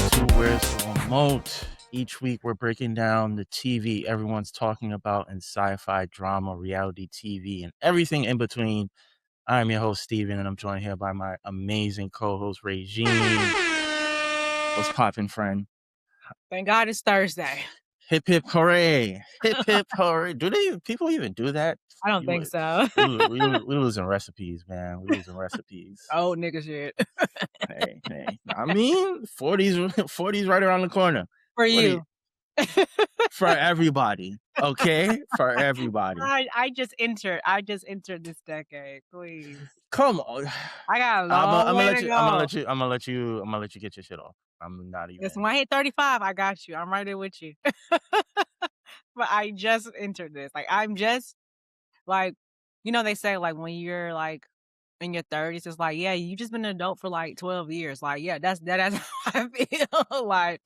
to Where's the Remote? Each week, we're breaking down the TV everyone's talking about in sci-fi, drama, reality TV, and everything in between. I'm your host, Steven, and I'm joined here by my amazing co-host, Régine. What's poppin', friend? Thank God it's Thursday. Hip hip hooray! Hip hip hooray! People even do that? I don't think You, so. we losing recipes, man. We losing recipes. Old nigga shit. Hey. I mean, 40's right around the corner. For What do you, you. for everybody, okay? For everybody. I just entered this decade, please. Come on. I got a I'm long gonna way let to you. I'm gonna go. let you. I'm gonna let you. I'm gonna let you get your shit off. I'm not Listen, even. when I hit 35, I got you. I'm right there with you. But I just entered this. Like I'm just like, they say like when you're like in your 30s, it's like, yeah, you just been an adult for like 12 years. Like, yeah, that's how I feel. Like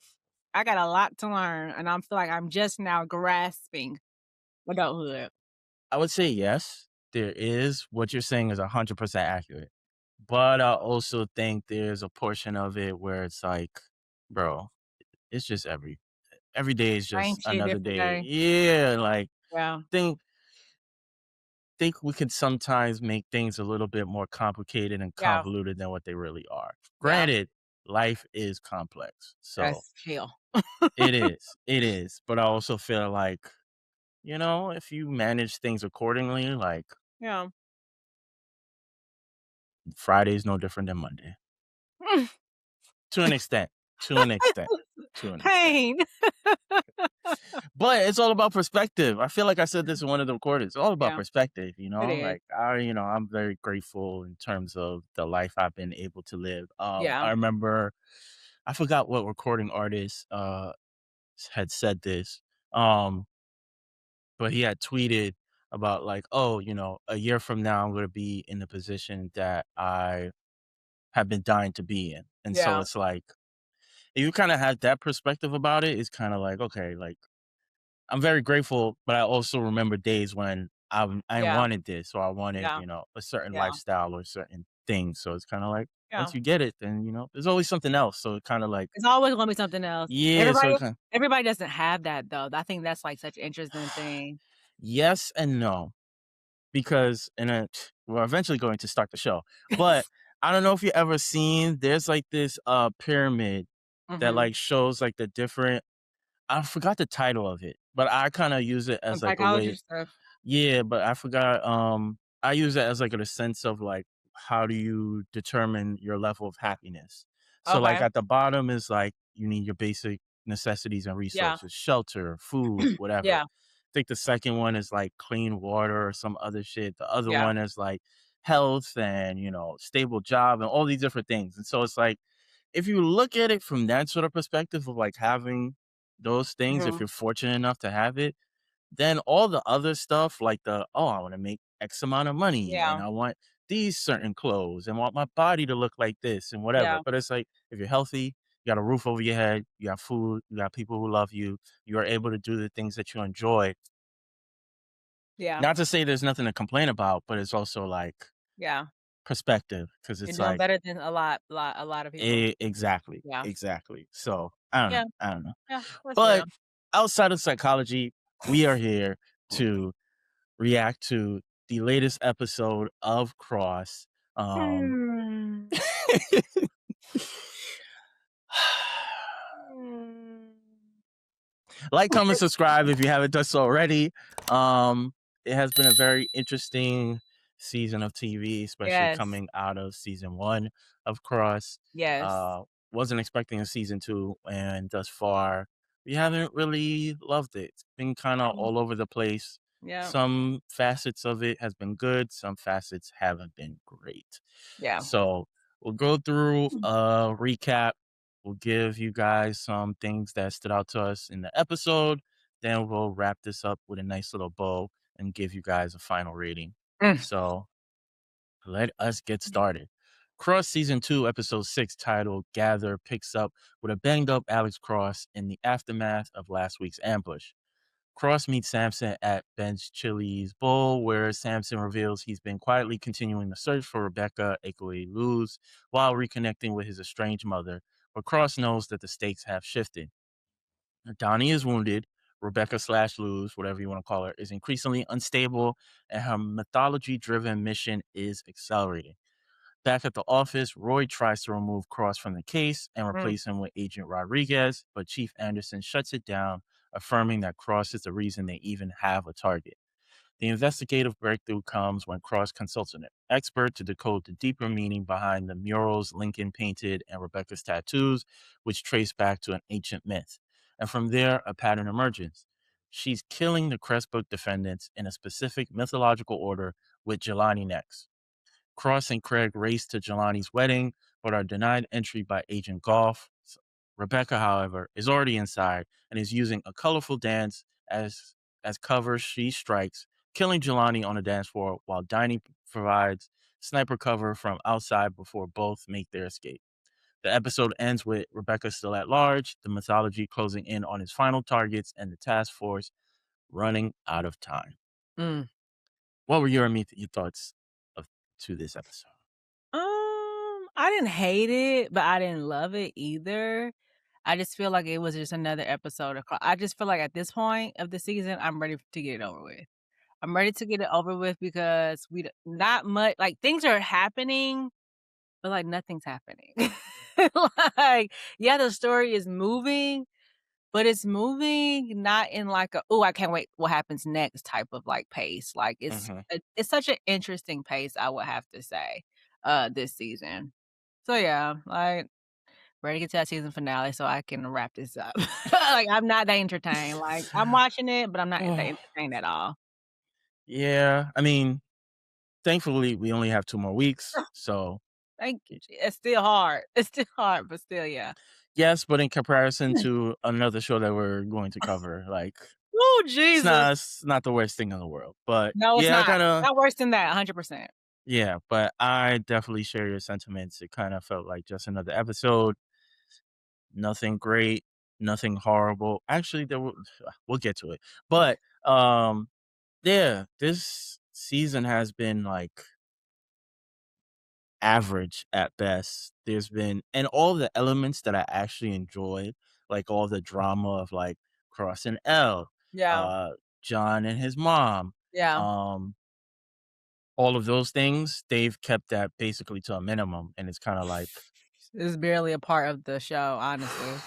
I got a lot to learn and I feel like I'm just now grasping adulthood. I would say yes. There is what you're saying is 100% accurate, but I also think there's a portion of it where it's like, bro, it's just every day is Same just shit, another different day. day. Yeah, like Yeah, think think we can sometimes make things a little bit more complicated and yeah, convoluted than what they really are. yeah. Granted, life is complex, so That's hell. it is. But I also feel like, if you manage things accordingly, like Yeah. Friday's no different than Monday to an extent, to an extent, to an extent. Pain. But it's all about perspective. I feel like I said this in one of the recordings. It's all about Yeah, perspective, it is. Like I'm very grateful in terms of the life I've been able to live. Yeah. I remember I forgot what recording artist had said this. Um, but he had tweeted about like, oh, a year from now I'm gonna be in the position that I have been dying to be in. And so Yeah. it's like if you kind of have that perspective about it, it's kind of like, okay, like I'm very grateful, but I also remember days when I Yeah. wanted this or I wanted, Yeah. a certain Yeah. lifestyle or certain thing. So it's kind of like once Yeah. you get it, then there's always something else. So it kind of like, It's always gonna be something else. yeah. So Everybody it kind everybody doesn't have that though. I think that's like such an interesting thing. yes and no, because we're eventually going to start the show, but I don't know if you ever seen. There's like this pyramid that Mhm. like shows like the different. I forgot the title of it, but I kind of use it Some as like a psychology way. stuff. Yeah, but I forgot, I use that as, like, in a sense of, like, how do you determine your level of happiness? So, like, Okay. at the bottom is, like, you need your basic necessities and Yeah. resources, shelter, food, whatever. Yeah. I think the second one is, like, clean water or some other shit. The other Yeah. one is, like, health and, stable job and all these different things, and so it's like, if you look at it from that sort of perspective of, like, having those things, if Mhm. you're fortunate enough to have it, then all the other stuff like oh, I wanna make X amount of money, and Yeah. I want these certain clothes, and want my body to look like this and whatever, Yeah. but it's like, if you're healthy, you got a roof over your head, you got food, you got people who love you, you are able to do the things that you enjoy. Yeah. Not to say there's nothing to complain about, but it's also, like, Yeah. perspective because You're it's doing like better than a lot of people. exactly, Yeah. exactly. So, I don't know, Yeah. I don't know. Yeah. That's real. But outside of psychology, we are here to react to the latest episode of Cross. Um, Hmm. Hmm. like, comment, subscribe if you haven't done so already. Um, it has been a very interesting season of TV, especially Yes. coming out of season one of Cross. Yes. Uh, wasn't expecting a season two, and thus far, we haven't really loved it. It's been kind of Mm. all over the place. Yeah. Some facets of it has been good, some facets haven't been great. Yeah. So we'll go through a recap. We'll give you guys some things that stood out to us in the episode. Then we'll wrap this up with a nice little bow and give you guys a final rating. Mm. So let us get started. Cross Season 2, Episode 6, titled Gather, picks up with a banged up Alex Cross in the aftermath of last week's ambush. Cross meets Samson at Ben's Chili's Bowl, where Samson reveals he's been quietly continuing the search for Rebecca, aka Luz, while reconnecting with his estranged mother, but Cross knows that the stakes have shifted. Donnie is wounded. Rebecca slash Luz, whatever you want to call her, is increasingly unstable, and her mythology driven mission is accelerating. Back at the office, Roy tries to remove Cross from the case and Mm, replace him with Agent Rodriguez, but Chief Anderson shuts it down, affirming that Cross is the reason they even have a target. The investigative breakthrough comes when Cross consults an expert to decode the deeper meaning behind the murals Lincoln painted and Rebecca's tattoos, which trace back to an ancient myth. And from there, a pattern emerges. She's killing the Crestbook defendants in a specific mythological order, with Jelani next. Cross and Craig race to Jelani's wedding, but are denied entry by Agent Golf. Rebecca, however, is already inside and is using a colorful dance as cover. She strikes, killing Jelani on the dance floor while Diney provides sniper cover from outside before both make their escape. The episode ends with Rebecca still at large, the mythology closing in on its final targets, and the task force running out of time. mm. What were your immediate thoughts of to this episode? I didn't hate it, but I didn't love it either. I just feel like it was just another episode of I just feel like at this point of the season, I'm ready to get it over with. I'm ready to get it over with because not much like, things are happening, but, like, nothing's happening. Like, yeah, the story is moving, but it's moving not in like a, "Ooh, I can't wait what happens next," type of, like, pace. Like, Mhm. it's such an interesting pace, I would have to say, this season. So, yeah, like, ready to get to that season finale so I can wrap this up. Like, I'm not that entertained. Like, I'm watching it, but I'm not that entertained at all. Yeah, I mean, thankfully, we only have 2 more weeks, so Thank you, it's still hard. It's still hard, but still, yeah. yes, but in comparison to another show that we're going to cover, like, Oh, Jesus. it's not the worst thing in the world, but No, it's yeah, I not. kinda Not worse than that, 100%. yeah, but I definitely share your sentiments. It kinda felt like just another episode, nothing great, nothing horrible. Actually, there will we'll get to it, but, yeah, this season has been, like, average at best. There's been and all the elements that I actually enjoyed, like all the drama of like Cross and L, Yeah, uh, John and his mom, yeah. um, all of those things, they've kept that basically to a minimum. And it's kind of like, It's barely a part of the show, honestly.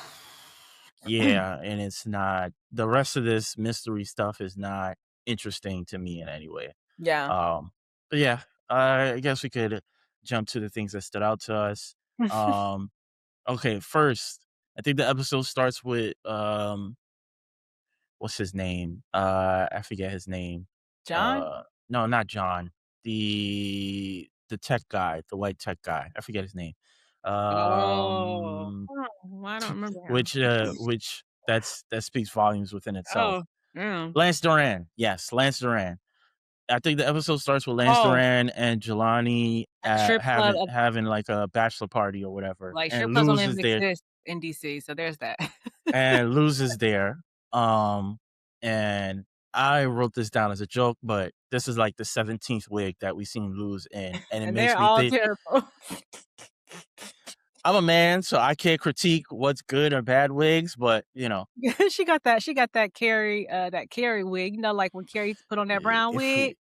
yeah, and it's not the rest of this mystery stuff is not interesting to me in any way. Yeah. Um, but yeah, I guess we could jump to the things that stood out to us. Um, Okay, first, I think the episode starts with, what's his name? I forget his name. John? No, not John. The tech guy, the white tech guy. I forget his name. Oh. Um, I don't remember him. which that speaks volumes within itself. Oh, yeah. Lance Duran. Yes, Lance Duran. I think the episode starts with Lance Oh, Duran and Jelani, at the strip club having like a bachelor party or whatever, like, strip and clubs don't Luz even is there exist in DC, so there's that. and loses there. Um, and I wrote this down as a joke, but this is like the 17th wig that we've seen lose in, and it And makes they're me all think. terrible. I'm a man, so I can't critique what's good or bad wigs, but She got that Carrie wig, like, when Carrie used to put on that brown if wig?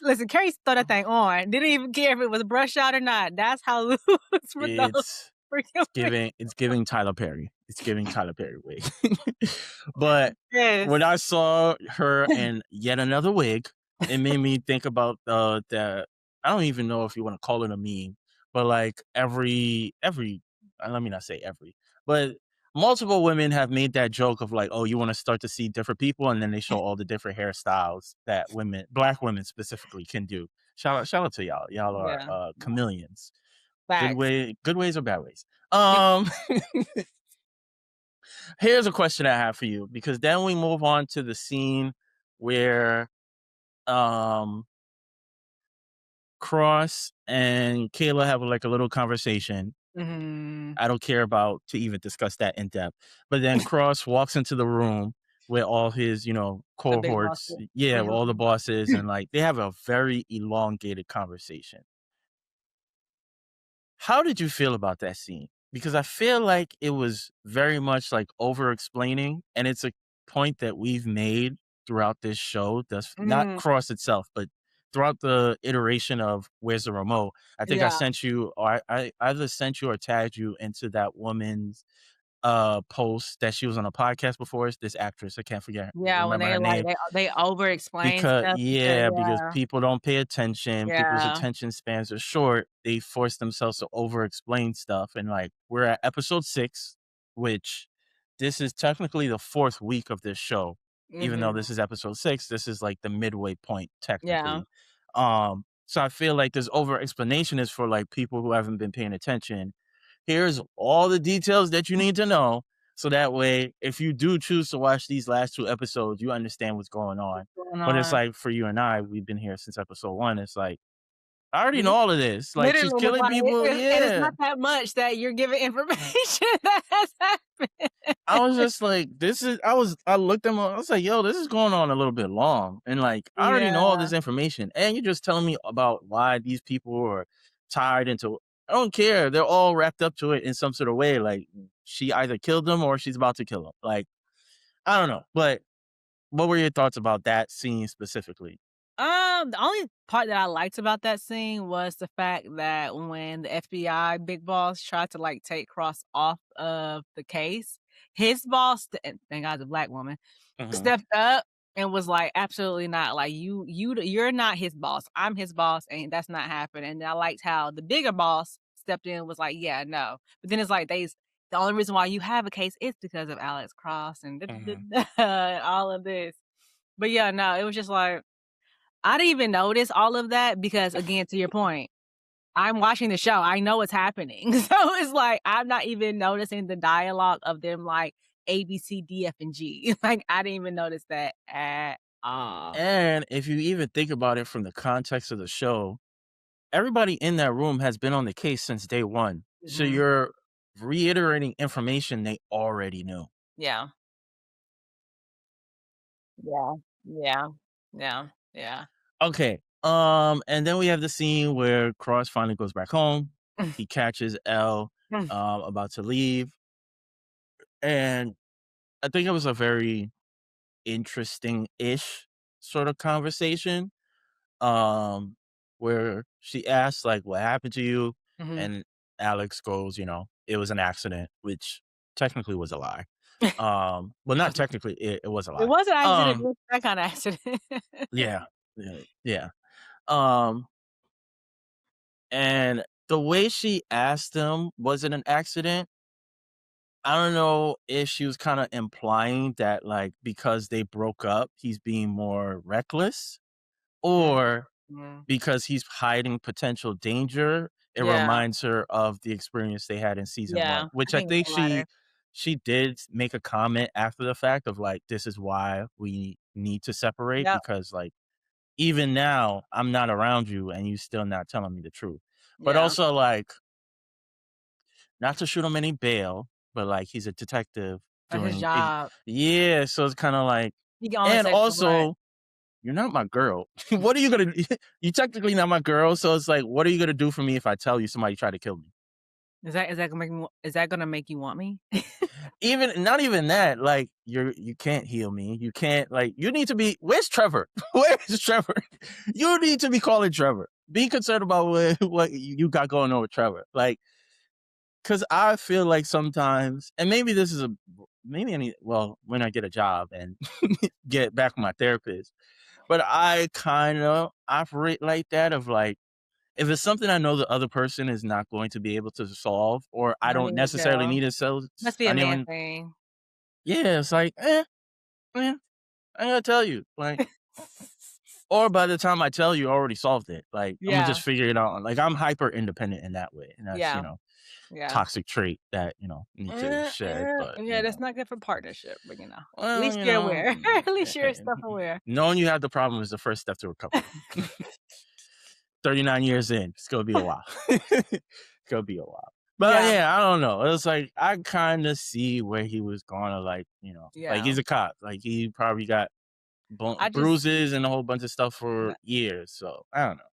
Listen, Carrie used to throw that thing on, didn't even care if it was brush out or not. That's how loose with those it's freaking wigs. it's giving Tyler Perry. It's giving Tyler Perry wig. But when Yes. I saw her in yet another wig, it made me think about the I don't even know if you want to call it a meme, but like every let me not say every, but multiple women have made that joke of like, oh, you want to start to see different people, and then they show all the different hairstyles that black women specifically can do. Shout out to y'all. Y'all are Yeah. chameleons. Facts. Good ways or bad ways. Yep. Here's a question I have for you, because then we move on to the scene where um Cross and Kayla have like a little conversation. Mhm. I don't care about to even discuss that in depth. But then Cross walks into the room with all his, The big cohorts. bosses. Yeah, with all the Mhm. bosses, and like they have a very elongated conversation. How did you feel about that scene? because I feel like it was very much like over explaining, and it's a point that we've made throughout this show that's not Mm, Cross itself, but throughout the iteration of Where's the Remote. I think I yeah. sent you, or I either sent you or tagged you into that woman's post that she was on a podcast before. It's this actress, I can't forget Yeah, when remember her they, like, name. they over explain Because stuff because yeah, because yeah. people don't pay attention, people's Yeah. attention spans are short, they force themselves to over explain stuff, and, like, we're at episode 6, which this is technically the 4th week of this show. Even though Mhm. this is episode 6, this is, like, the midway point Yeah. technically. So I feel like this over explanation is for, like, people who haven't been paying attention. Here's all the details that you need to know, so that way, if you do choose to watch these last 2 episodes, you understand what's going What's on. going But it's on? like for you and I, we've been here since episode 1, it's like, I already We know just all of this, like, she's literally, and it's killing like people, and it's yeah. not that much that you're giving information that has happened. I was just like, this is I looked at 'em, I was like, "Yo, this is going on a little bit long," and, like, I already know all Yeah. this information, and you're just telling me about why these people are tied into I don't care, they're all wrapped up to it in some sort of way, like, she either killed them or she's about to kill them, like, I don't know, but what were your thoughts about that scene specifically? The only part that I liked about that scene was the fact that when the FBI big boss tried to, like, take Cross off of the case, his boss, and thank God it's a black woman, Mhm, stepped up and was like, "Absolutely not, like, you're not his boss, I'm his boss, and that's not happening." And I liked how the bigger boss stepped in and was like, "Yeah, no." But then it's like the only reason why you have a case is because of Alex Cross and mhm. and all of this. But yeah, no, it was just like I didn't even notice all of that because, again, to your point, I'm watching the show. I know what's happening. So it's like I'm not even noticing the dialogue of them like A, B, C, D, F, and G. Like I didn't even notice that at all. And if you even think about it from the context of the show, everybody in that room has been on the case since day 1. So Mhm. you're reiterating information they already knew. Yeah. Yeah. Yeah. Yeah. Yeah. Okay, and then we have the scene where Cross finally goes back home. He catches Elle, about to leave, and I think it was a very interesting-ish sort of conversation, where she asks, like, "What happened to you?" Mhm. And Alex goes, "It was an accident," which technically was a lie. Well, It not was a technically, it was a it lie. was an accident, it Um, was that kinda accident. yeah, yeah, yeah. Um, and the way she asked him, "Was it an accident?" I don't know if she was kinda implying that, like, because they broke up, he's being more reckless, Mm, or mm. because he's hiding potential danger, it Yeah. reminds her of the experience they had in season 1, Yeah. I which I think it's think the latter. she did make a comment after the fact of, like, "This is why we need to separate Yep. because, like, even now, I'm not around you and you still not telling me the truth." But Yeah. also, like, not to shoot him any bail, but, like, he's a detective His doing job. yeah, so it's kinda like He can only and say so much. also, you're not my girl. What are you gonna you technically not my girl, so it's like, what are you gonna do for me if I tell you somebody tried to kill me? Is that gonna make me is that gonna make you want me? Even not even that, like, you can't heal me. You can't like, you need to be where's Trevor? Where is Trevor? You need to be calling Trevor. Be concerned about what you got going on with Trevor. Like, because I feel like sometimes, and maybe this is a maybe any well, when I get a job and get back with my therapist, but I kind of operate like that of like, if it's something I know the other person is not going to be able to solve, or I Don't don't even necessarily go. need to sell, Must be I a man don't. thing. Yeah, it's like, I gotta tell you, like, or by the time I tell you, I already solved it. Like, I'm gonna Yeah, just figure it out. Like, I'm hyper independent in that way, and that's yeah, yeah. toxic trait that need to shed. But Yeah, that's not good for partnership, but, at well, least you're aware. At least you're eh, self-aware. knowing you have the problem is the first step to recovery. 39 years in, it's gonna be a while. It's gonna be a while. But Yeah, yeah, I don't know. It was like I kind of see where he was going to, like, like yeah. he's a cop. Like he probably got I just bruises and a whole bunch of stuff for years. So I don't know.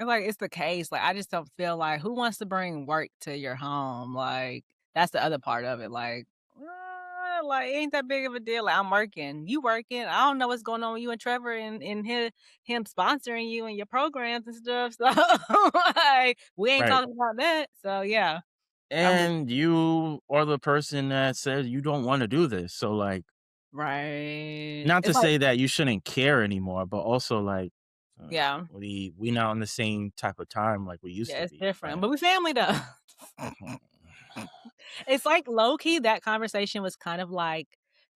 like, it's the case, like, I just don't feel like who wants to bring work to your home? Like, That's the other part of it, like, ain't that big of a deal, like, I'm working, you working, I don't know what's going on with you and Trevor and him sponsoring you and your programs and stuff, so, like, we ain't Right. talking about that, so, yeah, I'm just And you are the person that said you don't wanna do this, so, like, right. not to It's like say that you shouldn't care anymore, but also, like, yeah, we not on the same type of time like we used yeah, to it's be, different, like but we family though. It's like low key, that conversation was kind of like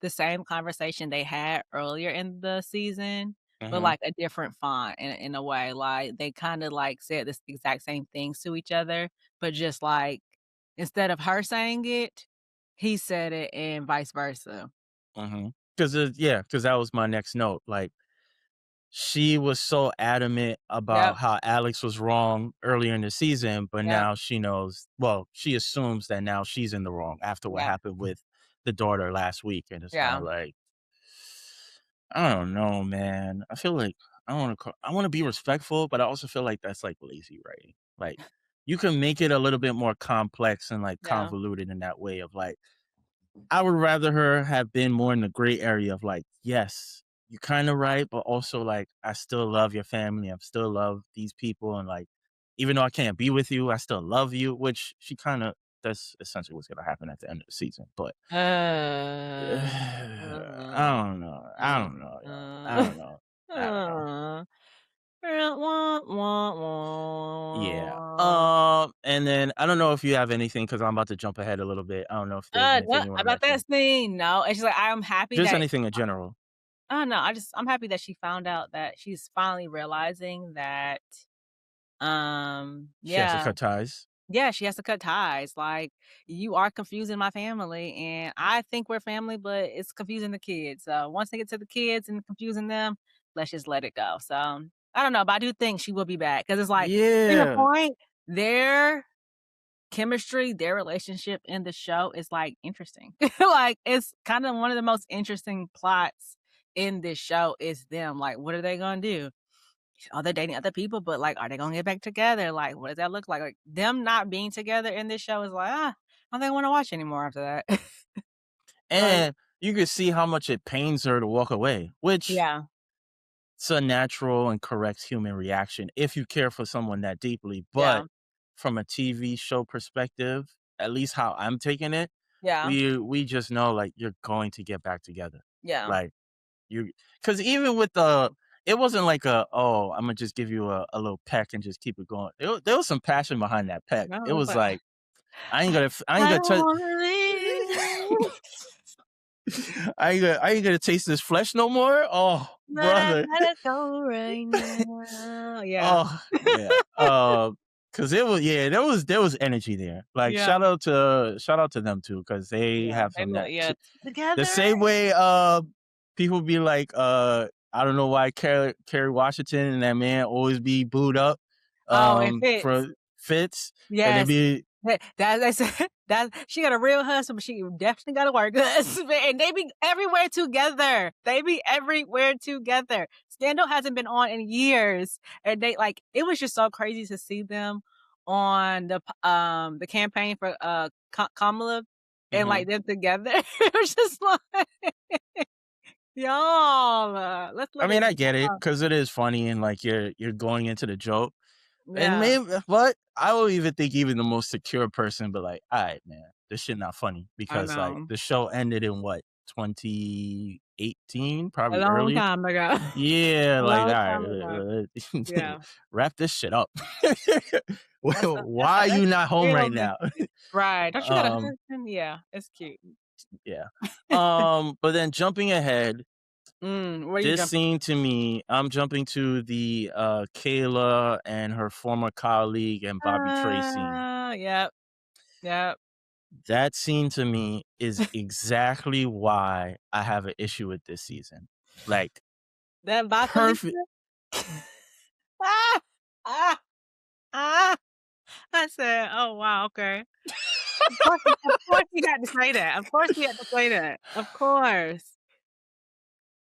the same conversation they had earlier in the season, but Mhm, like a different font in a way. Like they kind of like said this exact same things to each other, but just like instead of her saying it, he said it and vice versa. mhm. 'Cause that was my next note, like, she was so adamant about Yep, how Alex was wrong earlier in the season, but yep, now she knows well, she assumes that now she's in the wrong after what yeah, happened with the daughter last week, and it's kinda yeah. like, I don't know, man. I feel like I wanna be respectful, but I also feel like that's, like, lazy writing. Like, you can make it a little bit more complex and, like, Yeah. convoluted in that way of, like, I would rather her have been more in the gray area of, like, "Yes, you're kinda right, but also, like, I still love your family, I still love these people, and, like, even though I can't be with you, I still love you," which she kinda that's essentially what's gonna happen at the end of the season, but I Uh, don't know. I uh, don't know, yo. I uh, don't know. I don't know. uh, wah, wah, Yeah. wah. And then I don't know if you have anything because I'm about to jump ahead a little bit. I don't know if there's anything No, you wanna about that mention. scene, no, it's just like, I'm happy Just that anything in general. no, I'm happy that she found out that she's finally realizing that, She has to yeah. cut ties. Yeah, she has to cut ties, like, "You are confusing my family, and I think we're family, but it's confusing the kids, so once they get to the kids and confusing them, let's just let it go." So, I don't know, but I do think she will be back because it's like, to your Yeah. point, their chemistry, their relationship in the show is, like, interesting. Like, it's kinda one of the most interesting plots in this show is them, like, what are they gonna do? Oh, they're dating other people, but, like, are they gonna get back together? Like, what does that look like? Like, them not being together in this show is like, I don't think I wanna watch anymore after that. Like And you could see how much it pains her to walk away, which yeah, it's a natural and correct human reaction if you care for someone that deeply. yeah, But from a TV show perspective, at least how I'm taking it, yeah, we just know like you're going to get back together. yeah. Like you because even with the it wasn't like a oh, I'm gonna just give you a little peck and just keep it going. There was some passion behind that peck. No, It it's was like, like I ain't I gonna don't touch wanna leave, I ain't gonna taste this flesh no more. Oh, but I brother. gotta go right now. Yeah, Oh, yeah. Cause it was yeah, there was energy there. Like yeah, shout out to them too, because they yeah. have They some look that yeah, the together. same way people be like, I don't know why Kerry Washington and that man always be booed up Oh, it for fits. fits and they Yes. be That they said that she got a real husband, but she definitely got a work husband, and they be everywhere together. They be everywhere together. Scandal hasn't been on in years, and they like it was just so crazy to see them on the campaign for Kamala and mhm. like them together. It was just like y'all, let's I let mean, it I go. get it because it is funny and like you're going into the joke. And Yeah, maybe but I will even think even the most secure person but like, "Alright, man, this shit not funny," I because, like, know. the show ended in what, 2018? A Probably long early? time ago. Yeah, A like, long time ago. "Alright, Yeah. wrap this shit up." That's Why a are that's you not home real right now? right. Don't you got a Um, husband? Yeah, it's cute. yeah. But then jumping ahead, Where you this jumping scene to me I'm jumping to the, Kayla and her former colleague and Bobby Trey scene. Yep, yep. That scene to me is exactly why I have an issue with this season. Like, That vodka perfect liquor? Ah! Ah! Ah! I said, "Oh, wow, okay." Of course you had to say that. Of course you had to say that. Of course.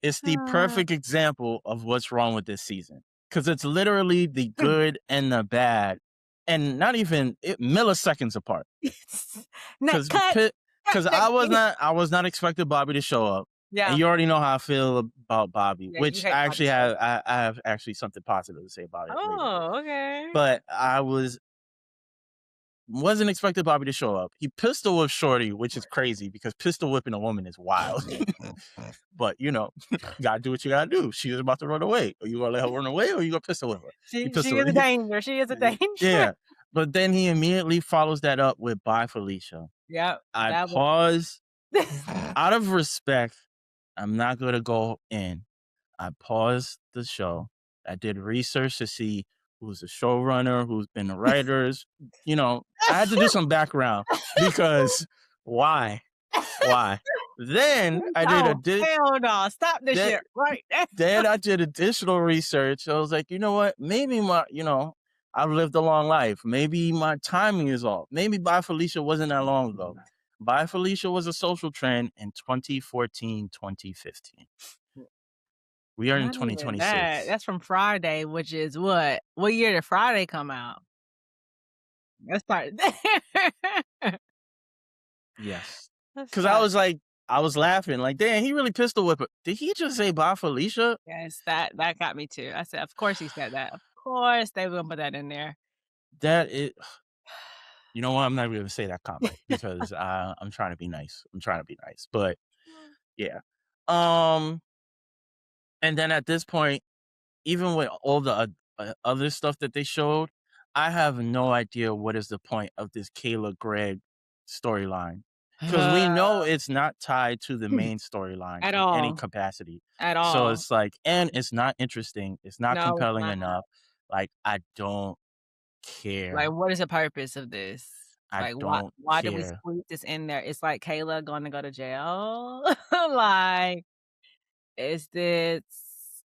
it's the Ah. perfect example of what's wrong with this season. Because it's literally the good and the bad. and not even milliseconds apart. Now Because cut, cut because next scene. I was not expecting Bobby to show up, and Yeah. you already know how I feel about Bobby, Yeah, you which hate I Bobby actually so I have actually something positive to say about it later. Oh, okay. But I wasn't expecting Bobby to show up. He pistol whipped Shorty, which is crazy because pistol whipping a woman is wild. But you know, you gotta do what you gotta do. She was about to run away. Are you gonna let her run away, or you gonna pistol whip her? You She pistol, is a danger, she is a danger. yeah. But then he immediately follows that up with "Bye, Felicia." Yep, I that was pause out of respect. I'm not gonna go in. I paused the show. I did research to see who's the showrunner, who's been the writers. You know, I had to do some background because why? Why? Then I did a Oh, hell no, stop this that shit right there. then I did additional research. I was like, you know what? Maybe I've lived a long life. Maybe my timing is off. Maybe Bye Felicia wasn't that long ago. Bye Felicia was a social trend in 2014, 2015. We are in Not even that, 2026. that's from Friday, which is what? What year did Friday come out? Let's start there. Yes. Let's Cause start I was laughing, like, damn, he really pistol whip her. Did he just say Bye Felicia? Yes, that got me too. I said, "Of course he said that. Of course they were gonna put that in there." That is you know what? I'm not even gonna say that comment because I'm trying to be nice. I'm trying to be nice. But yeah. Um And then at this point, even with all the other stuff that they showed, I have no idea what is the point of this Kayla Greg storyline because we know it's not tied to the main storyline At in any all, capacity. at So all. it's like, and it's not interesting. It's not No, it's compelling not. enough. Like, I don't Like, care. what is the purpose of this? I Like, don't why did we care. squeeze this in there? It's like Kayla gonna go to jail? Like, is this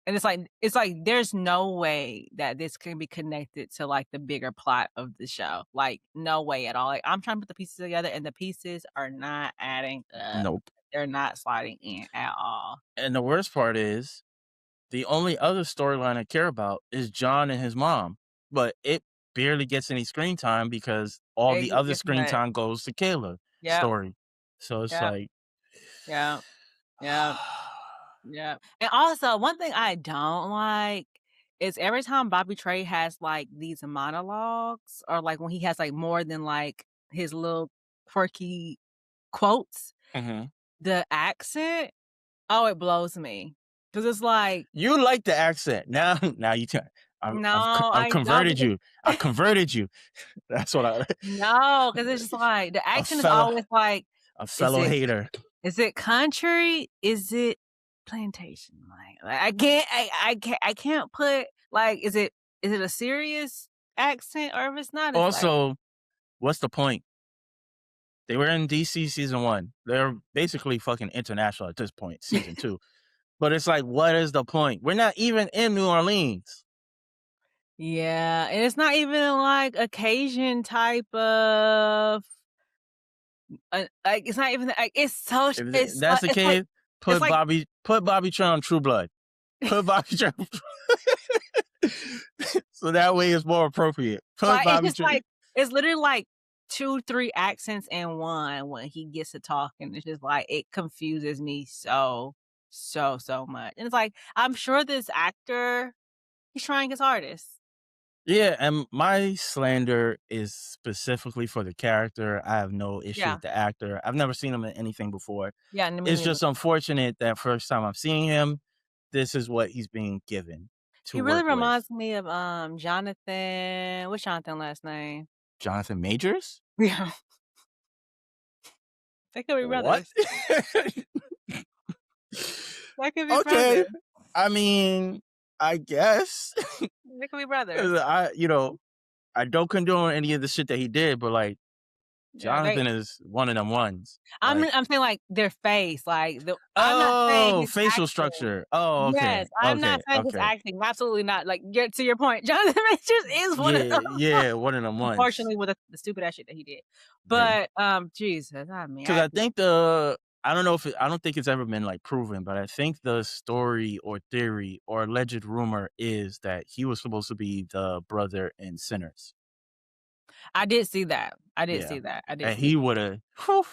and it's like there's no way that this can be connected to, like, the bigger plot of the show. Like, no way at all. Like, I'm trying to put the pieces together, and the pieces are not adding up. Nope. They're not sliding in at all. And the worst part is the only other storyline I care about is John and his mom, but it barely gets any screen time because all the It other gets screen cut. time goes to Kayla Yep, story. So it's yep, like yep, yep. Yeah, and also one thing I don't like is every time Bobby Trey has, like, these monologues or, like, when he has, like, more than, like, his little quirky quotes, Mhm. the accent, oh, it blows me because it's like, You like the accent. Now you can "No, I've I don't," converted because you. I converted you. That's what I no, because it's just like the a accent is fellow always like, a "Is fellow it hater. is it country? Is it plantation?" Like, I can't put like, is it a serious accent or if it's not, it's like Also, what's the point? They were in DC season 1. They're basically fucking international at this point, season 2. But it's like, what is the point? We're not even in New Orleans. yeah, and it's not even like occasion type of, like, it's not even like, it's so sh If that's the case, it's like put Bobby Trey on True Blood. Put Bobby Trey so that way it's more appropriate. Put it's Bobby just Trey like it's literally like 2, 3 accents in one when he gets to talking. It's just like it confuses me so, so, so much. And it's like, I'm sure this actor, he's trying his hardest. Yeah, and my slander is specifically for the character. I have no issue Yeah. with the actor. I've never seen him in anything before. Yeah, and me It's neither. just unfortunate that first time I'm seeing him, this is what he's being given to He really work with. reminds me of, Jonathan what's Jonathan last name? Jonathan Majors? Yeah. They could be What? brothers. They could be Okay. brothers. I mean, I guess. They could be brothers. 'Cause I don't condone any of the shit that he did, but like Yeah, they Jonathan is one of them ones. I'm Like, I'm saying, like, their face, like, the I'm not saying oh, his facial acting. structure. Oh, Yes, okay. I'm not Okay. saying his Okay. acting, absolutely not, like, get to your point, Jonathan Majors is one of Yeah, them, yeah, one of them ones. unfortunately, with the stupid ass shit that he did. Yeah. But, Jesus, I mean, Because I don't know if I don't think it's ever been like proven, but I think the story or theory or alleged rumor is that he was supposed to be the brother in Sinners. I did see that. I did Yeah, see that. I did and see he woulda, whew,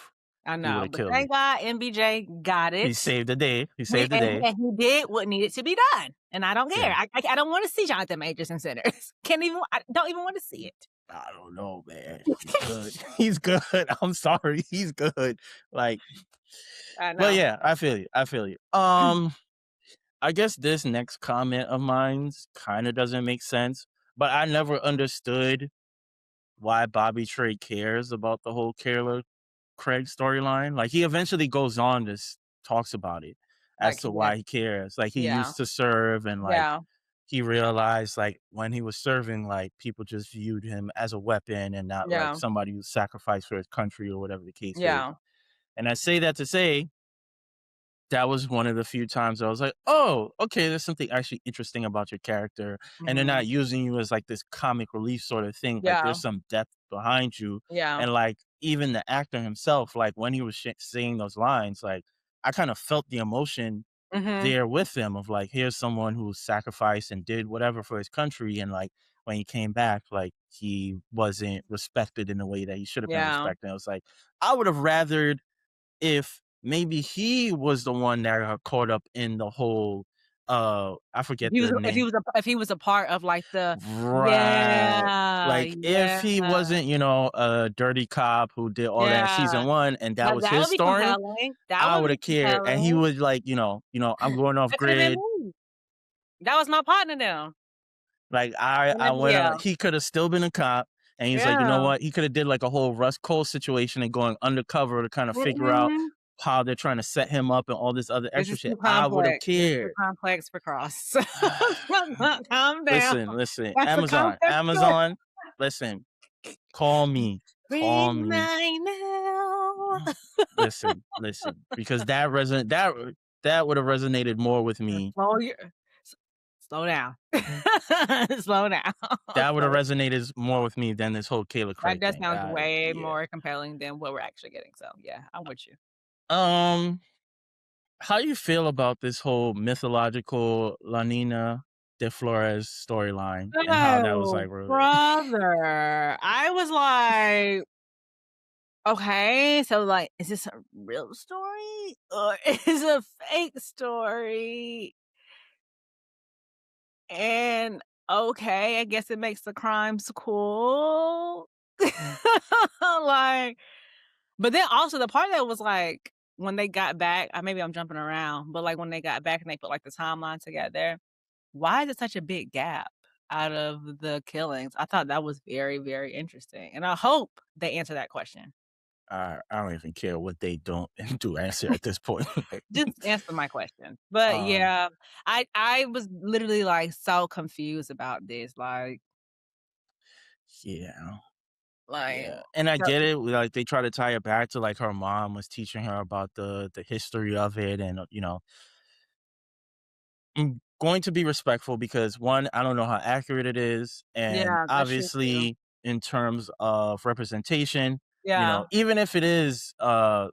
I he know, woulda but killed thank it. God MBJ got He it. saved the day. He He saved the day. and he did what needed to be done, and I don't care. Yeah. I don't wanna see Jonathan Majors in Sinners. Can't even I don't even wanna see it. I don't know, man. He's good. He's good. I'm sorry. He's good. Like, I but know. yeah, I feel you. I feel you. I guess this next comment of mine's kind of doesn't make sense, but I never understood why Bobby Trey cares about the whole Kayla Craig storyline. Like he eventually goes on to talks about it as Like, to yeah, why he cares. Like he yeah, used to serve and like yeah, he realized like when he was serving, like people just viewed him as a weapon and not like yeah, somebody who sacrificed for his country or whatever the case is. yeah. And I say that to say that was one of the few times I was like, "Oh, okay, there's something actually interesting about your character." And they're Mhm. not using you as like this comic relief sort of thing. Like Yeah, there's some depth behind you. yeah. And like even the actor himself, like when he was saying those lines, like I kind of felt the emotion Mhm. there with them of like, here's someone who sacrificed and did whatever for his country. And like when he came back, like he wasn't respected in the way that he should have been Yeah. respected. I was like, I would have rathered if maybe he was the one that got caught up in the whole, I forget the name. If he was a part of, like, the Right. yeah, Like, if yeah, he wasn't, a dirty cop who did all that in yeah. season 1 and that Now was that his would be story, compelling. That I would be woulda cared, and he compelling. would like, "I'm going off That could have been grid." me. That was my partner now. Like, I went Yeah, on he coulda still been a cop, and he's like, "You know yeah. what?" He coulda did, like, a whole Russ Cole situation and going undercover to kinda figure out Mm-mm. how they're trying to set him up and all this other This extra is shit. too I would've complex. This is too cared. complex for Cross. Calm down. Listen, listen, That's a Amazon, complex story. Amazon, listen, call me, Read call me. my now. Listen, listen, because that would have resonated more with me. Slow your s slow down. Slow down. That would have Slow resonated more with me than this whole Kayla That Craig does thing. sound way Yeah. more compelling than what we're actually getting, so, yeah, I'm with you. Um, how you feel about this whole mythological Lanina de Flores storyline and how that was Oh, like really brother. I was like, "Okay, so, like, is this a real story or is it a fake story?" And, okay, I guess it makes the crimes cool. Like but then also the part that was, like, when they got back maybe I'm jumping around, but, like, when they got back and they put, like, the timeline together, why is it such a big gap out of the killings? I thought that was very, very interesting, and I hope they answer that question. I don't even care what they don't and do answer at this point. Like, Just answer my question. But, um, yeah, I was literally, like, so confused about this, yeah. like, Yeah, and I so get it, like, they try to tie it back to, like, her mom was teaching her about the history of it and, I'm going to be respectful because, 1, I don't know how accurate it is, and yeah, that's true too. obviously, in terms of representation, Yeah. even if it is,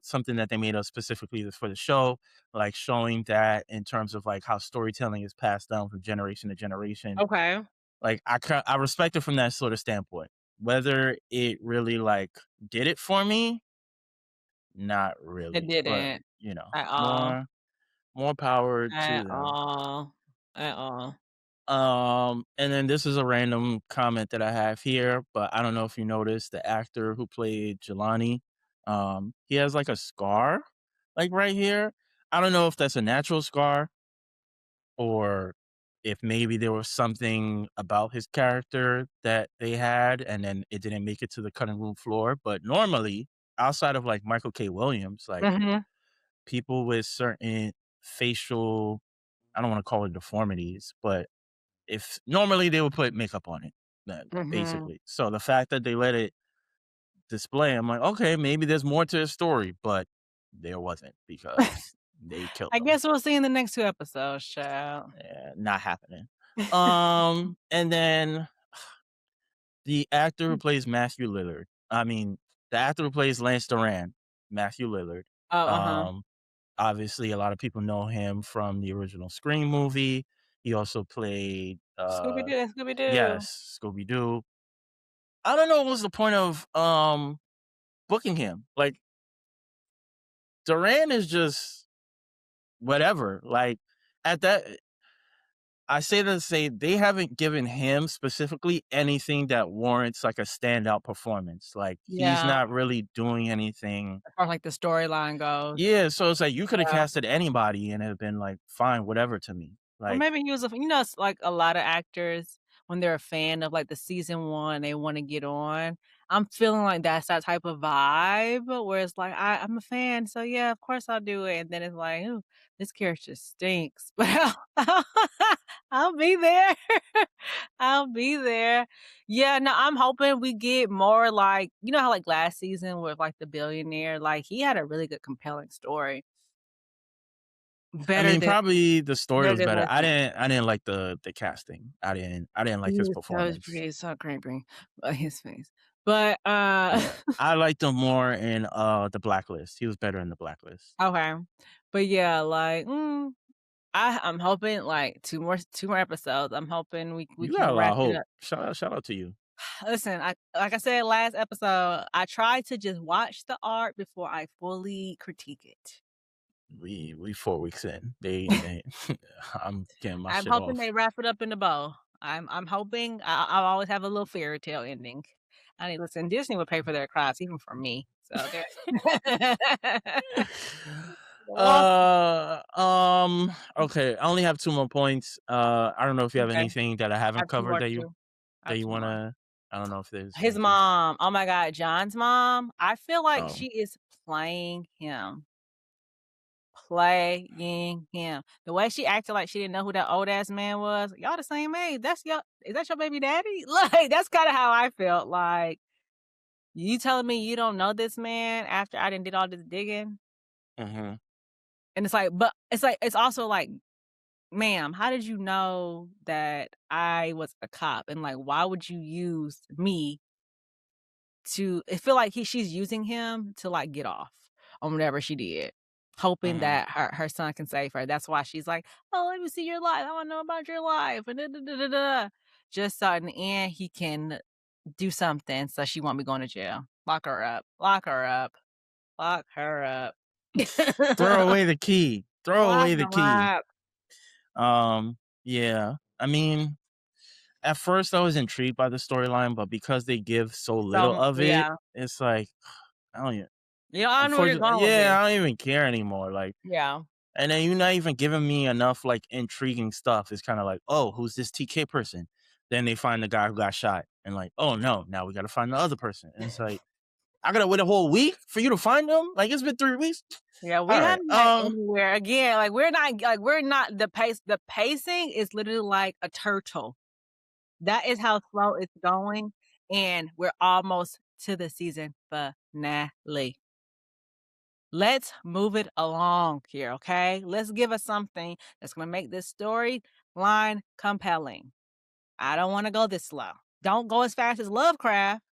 something that they made up specifically for the show, like, showing that in terms of, like, how storytelling is passed down from generation to generation, Okay. like, I respect it from that sort of standpoint. Whether it really, like, did it for me, not It really, but, didn't at all, more power to at them. all, at all. And then this is a random comment that I have here, but I don't know if you noticed the actor who played Jelani, he has, like, a scar, like, right here. I don't know if that's a natural scar or if maybe there was something about his character that they had and then it didn't make it to the cutting room floor. But normally, outside of like Michael K. Williams, like Mhm, people with certain facial, I don't want to call it deformities, but if normally they would put makeup on it, mhm. basically. So the fact that they let it display, I'm like, okay, maybe there's more to the story, but there wasn't because they killed I them. guess we'll see in the next 2 episodes, child. Not happening. And then the actor who plays Matthew Lillard. I mean, the actor who plays Lance Duran, Matthew Lillard. Oh, uh-huh. Um, Obviously, a lot of people know him from the original Scream movie. He also played, Scooby-Doo and Scooby-Doo. yes, Scooby Doo. I don't know what was the point of booking him. Like Duran is just whatever. Like at that I say that to say they haven't given him specifically anything that warrants like a standout performance. Like he's Yeah, not really doing anything. or like the storyline goes. Yeah, so it's like you could have Yeah. casted anybody and it have been like fine, whatever to me. Or Like, maybe he was it's like a lot of actors when they're a fan of like the season 1, they wanna get on. I'm feeling like that's that type of vibe where it's like, I'm a fan, so yeah, of course I'll do it, and then it's like, "Ooh, this character stinks," but I'll be there. I'll be there. Yeah, no, I'm hoping we get more like how like last season with like the billionaire, like he had a really good compelling story. I Better mean, than probably the story better was than better. last season. I didn't like the casting. I didn't like his That was performance. pretty so creepy, his face. But, Yeah. I liked him more in the Blacklist. He was better in the Blacklist. okay. But yeah, like, I'm hoping, like, 2 more episodes. I'm hoping we You can got a lot wrap of it hope. up. Shout out to you. Listen, I like I said last episode, I tried to just watch the art before I fully critique it. We 4 weeks in. They I'm getting my I'm shit hoping they off. wrap it up in a bow. I'm hoping I'll always have a little fairy tale ending. I mean, listen, Disney would pay for their crimes even for me, so there. Well, Okay, I only have 2 more points. I don't know if you have okay, anything that I I haven't have 2 covered more too. I that have you 2 more. wanna I don't know if there's His anything. mom, oh my god, John's mom, I feel like Oh, she is playing him, playing him. The way she acted like she didn't know who that old ass man was, y'all the same age, that's your is that your baby daddy? Like, that's kinda how I felt, like, you telling me you don't know this man after I done did all this digging? mhm. And it's like but it's like it's also like, "Ma'am, how did you know that I was a cop? And, like, why would you use me to" I feel like she's using him to, like, get off on whatever she did, hoping Mhm. that her son can save her. That's why she's like, "Oh, let me see your life. I wanna know about your life, and da da da da da." Just so in the end, he can do something so she won't be going to jail. Lock her up. Lock her up. Lock her up. Throw away the key. Throw Lock away the her key. up. Yeah. I mean, at first I was intrigued by the storyline, but because they give so little of it, Yeah. it's like I don't even Yeah, I know where you're unfortunately, going with yeah, this. I don't even care anymore. Like, Yeah. and then you're not even giving me enough like intriguing stuff. It's kind of like, oh, who's this TK person? Then they find the guy who got shot, and like, oh no, now we got to find the other person. And it's like, I gotta wait a whole week for you to find them. Like, it's been 3 weeks. Yeah, we All right, haven't got anywhere. Again, like, we're not the pacing is literally like a turtle. That is how slow it's going, and we're almost to the season finale. Let's move it along here, okay? Let's give us something that's gonna make this storyline compelling. I don't wanna go this slow. Don't go as fast as Lovecraft,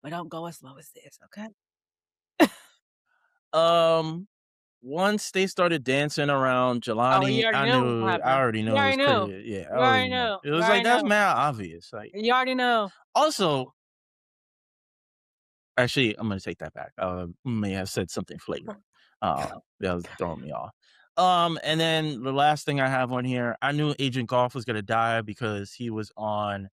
but don't go as slow as this, okay? um, once they started dancing around Oh, you Jelani, already knew what was gonna I happen. already You knew it already was knew. clear. Yeah, I You already already knew. knew. It You was like already that's knew. mad obvious. Like, You already knew. also, actually, I'm gonna take that back. May have said something flagrant. That was throwing me off. And then the last thing I have on here, I knew Agent Golf was gonna die because he was on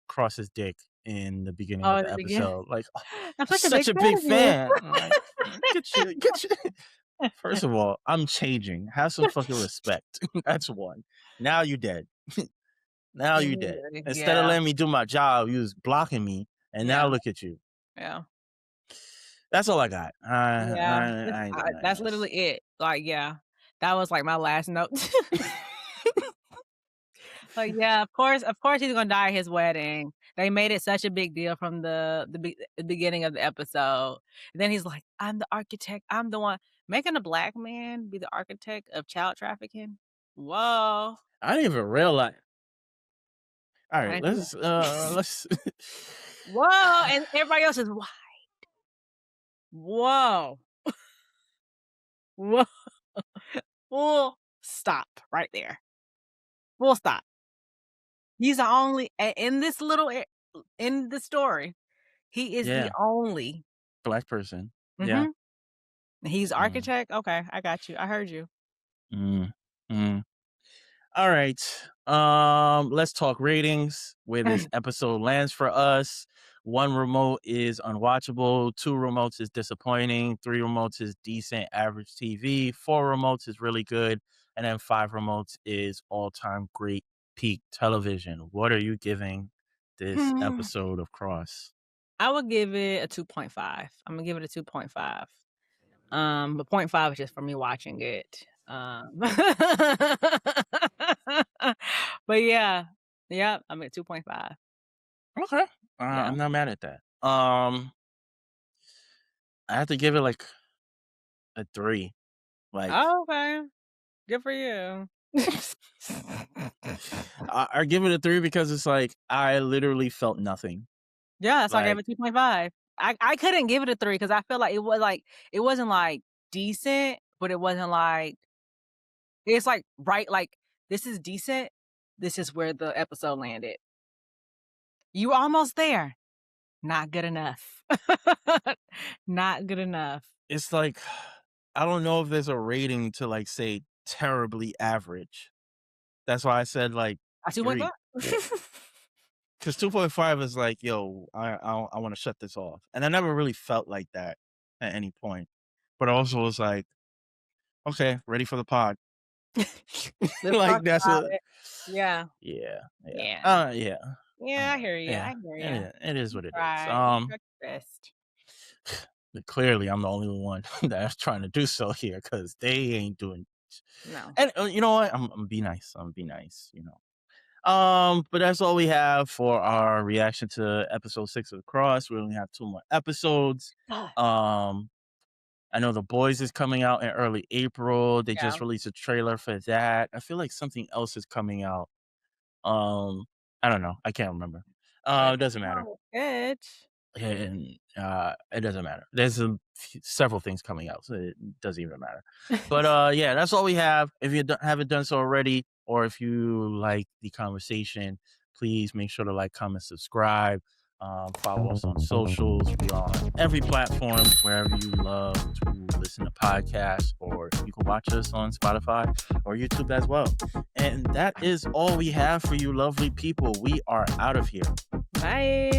Cross's dick in the beginning Oh, of in the the beginning. episode. Like, oh, I'm I'm such a big such a fan big of you. fan. I'm like, get you. First of all, I'm changing. Have some fucking respect. That's one. Now you dead. Now you dead. Instead of Yeah, letting me do my job, you was blocking me, and now yeah, look at you. yeah, That's all I got. yeah. I ain't got nothing That's else. literally it. Like, yeah, that was like my last note. Like, yeah, of course he's gonna die at his wedding. They made it such a big deal from the beginning of the episode. And then he's like, "I'm the architect. I'm the one." Making a black man be the architect of child trafficking? Whoa. I didn't even realize. All I right, didn't either. let's. Whoa, and everybody else is, "Wha whoa, whoa." Full stop right there. Full stop. He's the only in this little in the story, he is the Yeah, only. black person. Yeah. Mhm. He's Mm, architect? Okay, I got you. I heard you. mm, mm. All right. Let's talk ratings. Where this episode lands for us. One remote is unwatchable. Two remotes is disappointing. Three remotes is decent, average TV. Four remotes is really good, and then five remotes is all-time great peak television. What are you giving this episode of Cross? I would give it a 2.5. I'm gonna give it a 2.5. But point 0.5 is just for me watching it. But yeah. Yeah, I'm at 2.5. Okay, Yeah. I'm not mad at that. I have to give it like a three. Like Oh, okay. Good for you. I give it a 3 because it's like I literally felt nothing. Yeah, that's why I gave Like it 2.5. I couldn't give it a 3 because I feel like it wasn't, like, decent, but it wasn't, like it's, like, right, like, this is decent, this is where the episode landed. You were almost there. Not good enough. Not good enough. it's like I don't know if there's a rating to like say terribly average. That's why I said like A 2.5? 3. Because 2.5 is like, yo, I want to shut this off, and I never really felt like that at any point. But also was like, okay, ready for the pod. Let's talk Like that's about a it. Yeah. yeah, yeah, Yeah. yeah, Yeah, I hear you, yeah. I hear you. It is You what it is. tried. You tried your best. But clearly, I'm the only one that's trying to do so here because they ain't doing. No. And you know what? I'm be nice. I'm be nice. But that's all we have for our reaction to episode 6 of the Cross. We only have 2 more episodes. God. Um, I know The Boys is coming out in early April. They Yeah. just released a trailer for that. I feel like something else is coming out. Um, I don't know. I can't remember. But It doesn't matter. no, good. And it doesn't matter. There's several things coming out, so it doesn't even matter. But yeah, that's all we have. If you haven't done so already, or if you like the conversation, please make sure to like, comment, subscribe. Follow us on socials. We are on every platform wherever you love to listen to podcasts, or you can watch us on Spotify or YouTube as well. And that is all we have for you, lovely people. We are out of here. Bye.